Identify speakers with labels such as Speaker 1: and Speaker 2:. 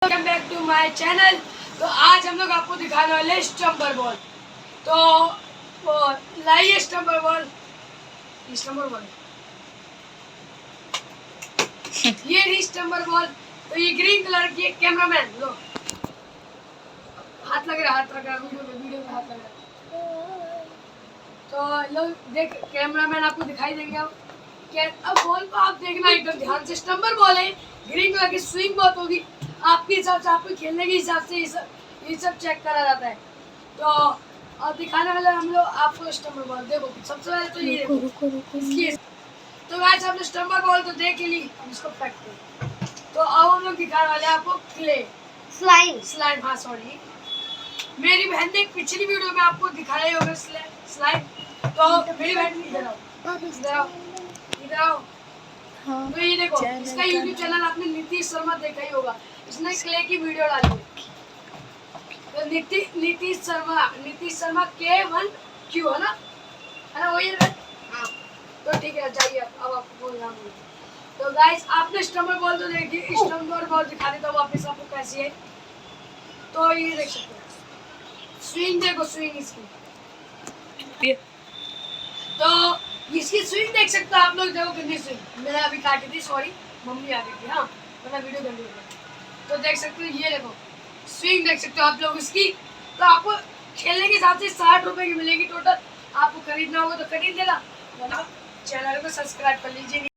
Speaker 1: Welcome back to my channel. तो आज हम लोग आपको दिखाने वाले स्टम्पर बॉल। तो वो लाइए स्टम्पर बॉल। स्टम्पर बॉल ये रही स्टम्पर बॉल। तो ये ग्रीन कलर की एक कैमरामैन लो हाथ लग रहा वीडियो में हाथ लग रहा। तो लोग देख कैमरामैन आपको दिखाई देंगे। अब बॉल को आप देखना एकदम ध्यान से। स्टम्पर बॉल है, ग्रीन कलर की, स्विंग बहुत होगी आपके हिसाब से, आपको खेलने के हिसाब से ये सब चेक करा जाता है। तो और दिखाने वाले हम लोग आपको स्टम्पर बॉल। देखो सबसे पहले तो ये रुको। तो गाइस हमने स्टम्पर बॉल तो देख ही ली, हम इसको फेंकते हैं। तो अब हम लोग दिखाने वाले हैं आपको क्ले स्लाइम। हाँ सॉरी, मेरी बहन ने पिछली वीडियो में आपको दिखाया ही होगा स्लाइम। तो मेरी बहन इधर आओ। हाँ। तो ये देखो इसका YouTube चैनल आपने नीतीश शर्मा देखा ही होगा, इसने क्ले की वीडियो डाली है। तो नीतीश शर्मा K1Q है ना वही है। हाँ। तो ठीक है जाइए अब आपको बोल रहा हूँ। तो गाइस आपने स्टम्पर बॉल तो देखी, स्टम्पर बॉल दिखा देता हूँ वापस आपको कैसी है। तो ये देख सकते हैं, स्विंग देखो, स्विंग इसकी। तो इसकी स्विंग देख सकते हो आप लोग, देखो कितनी स्विंग। मैंने अभी काटी थी, सॉरी मम्मी आ गई थी। हाँ मैंने वीडियो कर ली। तो देख सकते हो, ये देखो स्विंग देख सकते हो आप लोग इसकी। तो आपको खेलने के हिसाब से 60 रुपए की मिलेगी टोटल। आपको खरीदना होगा तो खरीद लेना, वरना चैनल को सब्सक्राइब कर लीजिए।